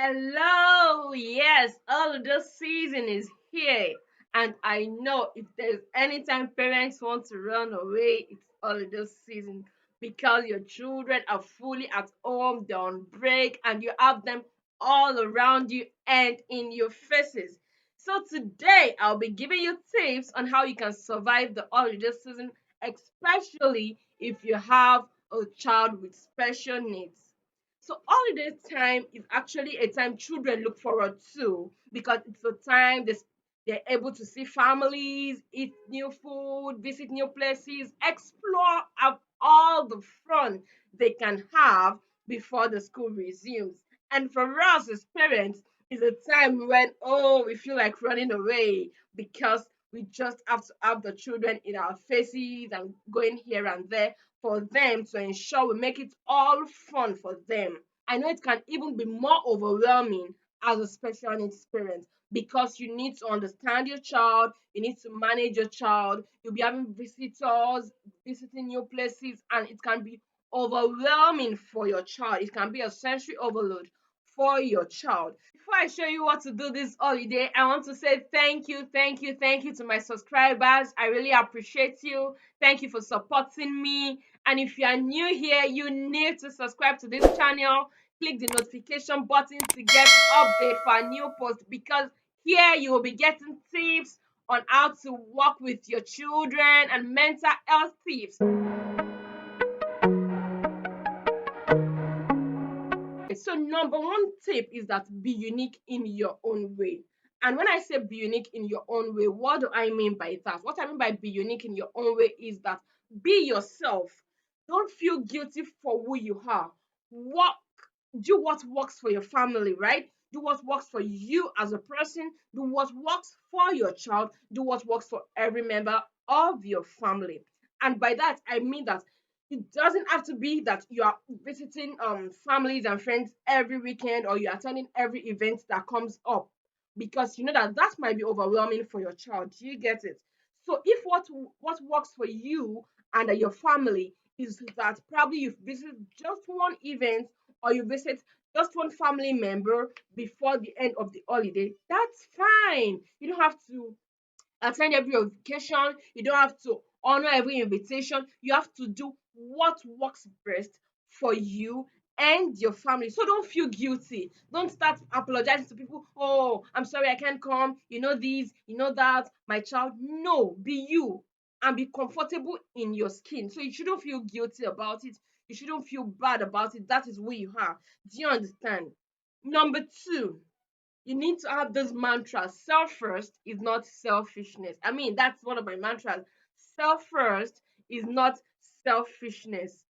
Hello, yes, holiday season is here, and I know if there's anytime parents want to run away, it's holiday season because your children are fully at home, they're on break, and you have them all around you and in your faces. So today I'll be giving you tips on how you can survive the holiday season, especially if you have a child with special needs. So holiday time is actually a time children look forward to because it's a time they're able to see families, eat new food, visit new places, explore, have all the fun they can have before the school resumes. And for us as parents, it's a time when, oh, we feel like running away because we just have to have the children in our faces and going here and there for them to ensure we make it all fun for them. I know it can even be more overwhelming as a special needs parent because you need to understand your child, you need to manage your child, you'll be having visitors, visiting new places, and it can be overwhelming for your child. It can be a sensory overload for your child. Before I show you what to do this holiday, I want to say thank you to my subscribers. I really appreciate you. Thank you for supporting me. And if you are new here, you need to subscribe to this channel. Click the notification button to get update for a new post because here you will be getting tips on how to work with your children and mental health tips. So number one tip is that be unique in your own way. And when I say be unique in your own way, what do I mean by that? What I mean by be unique in your own way is that be yourself. Don't feel guilty for who you are. What Do what works for your family, right? Do what works for you as a person. Do what works for your child. Do what works for every member of your family. And by that, I mean that it doesn't have to be that you are visiting families and friends every weekend or you're attending every event that comes up because you know that that might be overwhelming for your child. Do you get it? So if what works for you and your family is that probably you visit just one event or you visit just one family member before the end of the holiday, that's fine. You don't have to attend every occasion. You don't have to honor every invitation. You have to do what works best for you and your family. So don't feel guilty. Don't start apologizing to people. Oh, I'm sorry, I can't come. You know this, you know that. My child. No, be you and be comfortable in your skin. So you shouldn't feel guilty about it. You shouldn't feel bad about it. That is who you are. Do you understand? Number two, you need to have this mantra: self first is not selfishness. I mean, that's one of my mantras. Self first is not selfishness.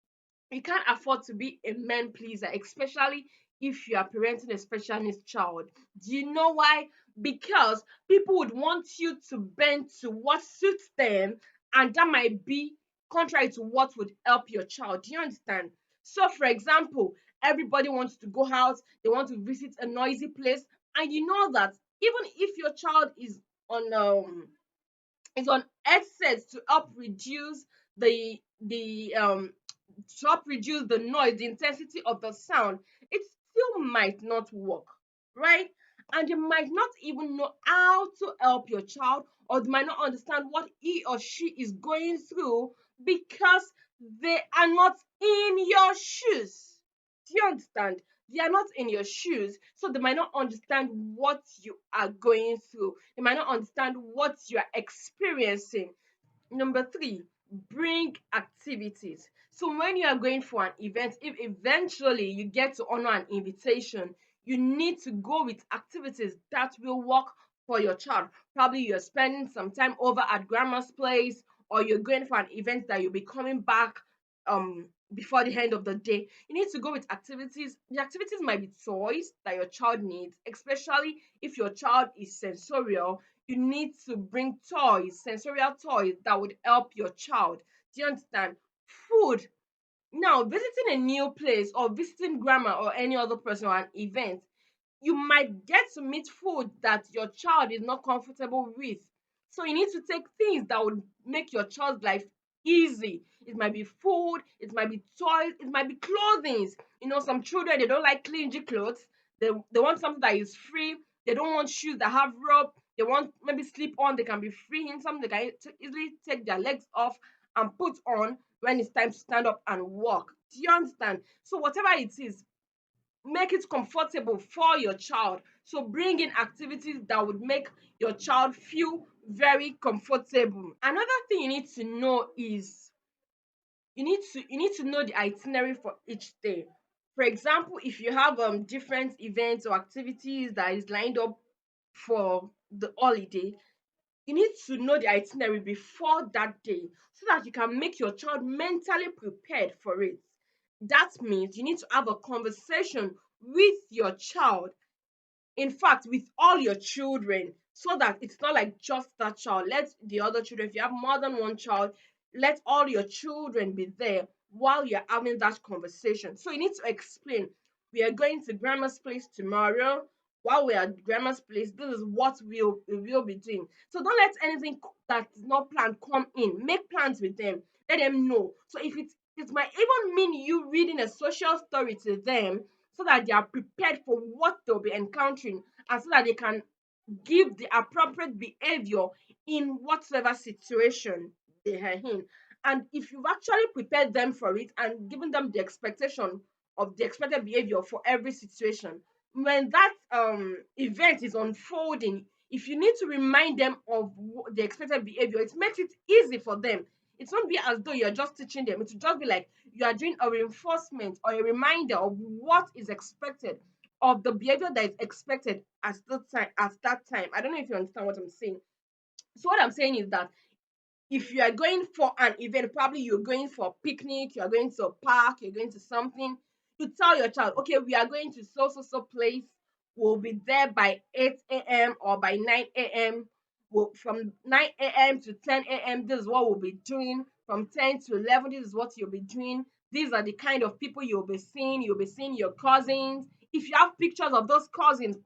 You can't afford to be a man pleaser, especially if you are parenting a special needs child. Do you know why? Because people would want you to bend to what suits them, and that might be contrary to what would help your child. Do you understand? So, for example, everybody wants to go out, they want to visit a noisy place, and you know that even if your child on um is on headsets to help reduce the to help reduce the noise, the intensity of the sound, it still might not work, right? And they might not even know how to help your child, or they might not understand what he or she is going through because they are not in your shoes. Do you understand? They are not in your shoes, so they might not understand what you are going through. They might not understand what you are experiencing. Number three, bring activities. So when you are going for an event, if eventually you get to honor an invitation, you need to go with activities that will work for your child. Probably you're spending some time over at grandma's place, or you're going for an event that you'll be coming back before the end of the day. You need to go with activities. The activities might be toys that your child needs, especially if your child is sensorial. You need to bring toys, sensorial toys that would help your child. Do you understand? Food. Now, visiting a new place or visiting grandma or any other person or an event, you might get to meet food that your child is not comfortable with. So you need to take things that would make your child's life easy. It might be food, it might be toys, it might be clothing. You know, some children they don't like clingy clothes. They want something that is free. They don't want shoes that have rope. They want maybe slip on. They can be free in something they can easily take their legs off and put on when it's time to stand up and walk. Do you understand? So whatever it is, make it comfortable for your child. So bring in activities that would make your child feel very comfortable. Another thing you need to know is you need to know the itinerary for each day. For example, if you have different events or activities that is lined up for the holiday, you need to know the itinerary before that day so that you can make your child mentally prepared for it. That means you need to have a conversation with your child, in fact with all your children, so that it's not like just that child. Let the other children, if you have more than one child, let all your children be there while you're having that conversation. So you need to explain, we are going to grandma's place tomorrow. While we are at grandma's place, this is what we will be doing. So don't let anything that's not planned come in. Make plans with them. Let them know. So if it might even mean you reading a social story to them, so that they are prepared for what they'll be encountering, and so that they can give the appropriate behavior in whatsoever situation they are in. And if you've actually prepared them for it and given them the expectation of the expected behavior for every situation, when that event is unfolding, if you need to remind them of the expected behavior, it makes it easy for them. It won't be as though you're just teaching them. It will just be like you are doing a reinforcement or a reminder of what is expected, of the behavior that is expected at that time. I don't know if you understand what I'm saying. So what I'm saying is that if you are going for an event, probably you're going for a picnic, you're going to a park, you're going to something, you tell your child, okay, we are going to so place. We'll be there by 8 a.m. or by 9 a.m. From 9 a.m. to 10 a.m., this is what we'll be doing. From 10 to 11, this is what you'll be doing. These are the kind of people you'll be seeing. You'll be seeing your cousins. If you have pictures of those cousins,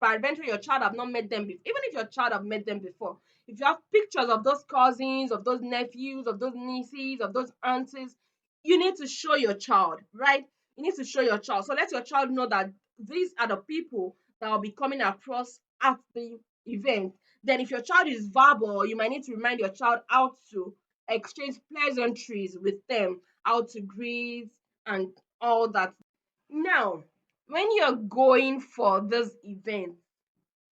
peradventure your child have not met them before, even if your child have met them before, if you have pictures of those cousins, of those nephews, of those nieces, of those aunties, you need to show your child, right? You need to show your child. So let your child know that these are the people that will be coming across at the event. Then if your child is verbal, you might need to remind your child how to exchange pleasantries with them, how to greet and all that. Now, when you're going for this event,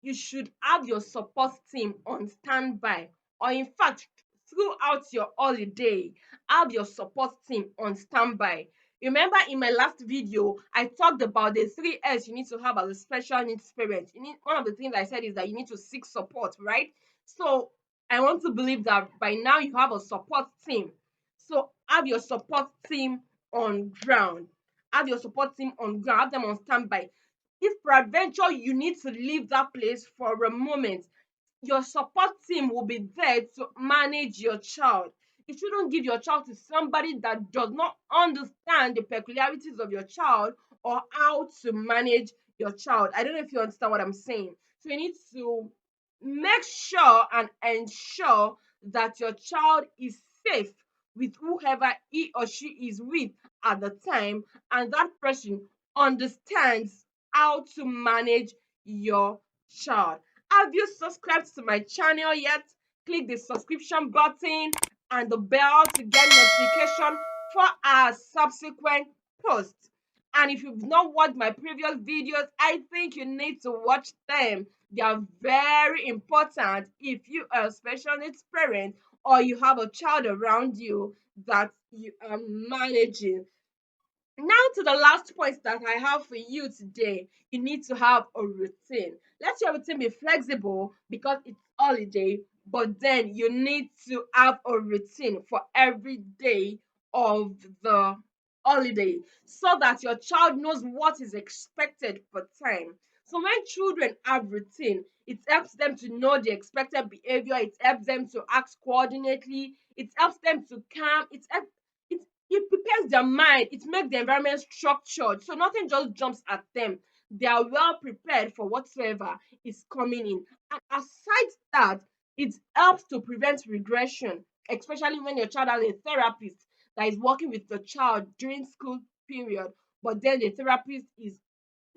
you should have your support team on standby, or in fact throughout your holiday, have your support team on standby. Remember in my last video I talked about the 3S you need to have as a special needs parent. You need, one of the things I said is that you need to seek support, right? So I want to believe that by now you have a support team. So have your support team on ground. Have your support team on ground, have them on standby. If peradventure you need to leave that place for a moment, your support team will be there to manage your child. You shouldn't give your child to somebody that does not understand the peculiarities of your child or how to manage your child. I don't know if you understand what I'm saying. So you need to make sure and ensure that your child is safe with whoever he or she is with at the time, and that person understands how to manage your child. Have you subscribed to my channel yet? Click the subscription button and the bell to get notification for our subsequent posts. And if you've not watched my previous videos, I think you need to watch them. They are very important if you are a special needs parent or you have a child around you that you are managing. Now to the last point that I have for you today. You need to have a routine. Let your routine be flexible because it's holiday, but then you need to have a routine for every day of the holiday so that your child knows what is expected per time. So when children have routine, it helps them to know the expected behavior, it helps them to act coordinately, it helps them to calm, it prepares their mind, it makes the environment structured so nothing just jumps at them. They are well prepared for whatsoever is coming in. And aside that, it helps to prevent regression, especially when your child has a therapist that is working with the child during school period, but then the therapist is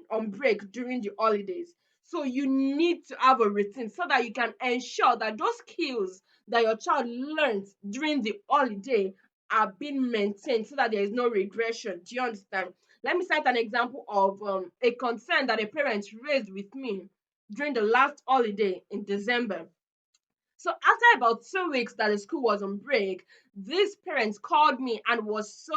on break during the holidays. So you need to have a routine so that you can ensure that those skills that your child learns during the holiday are being maintained so that there is no regression. Do you understand? Let me cite an example of a concern that a parent raised with me during the last holiday in December. So after about 2 weeks that the school was on break, these parents called me and was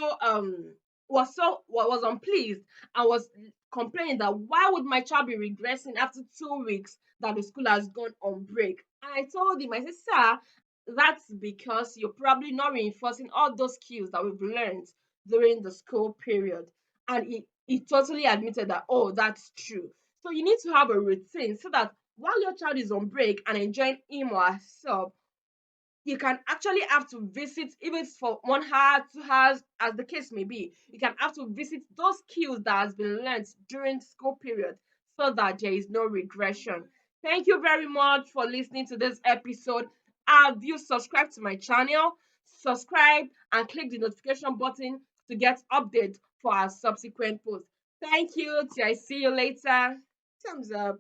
unpleased and was complaining that why would my child be regressing after 2 weeks that the school has gone on break. And I told him, I said, sir, that's because you're probably not reinforcing all those skills that we've learned during the school period. And he totally admitted that, oh, that's true. So you need to have a routine so that while your child is on break and enjoying him or herself, you can actually have to visit, even for 1 hour, 2 hours, as the case may be. You can have to visit those skills that has been learned during school period so that there is no regression. Thank you very much for listening to this episode. Have you subscribed to my channel? Subscribe and click the notification button to get updates for our subsequent posts. Thank you. Till I see you later. Thumbs up.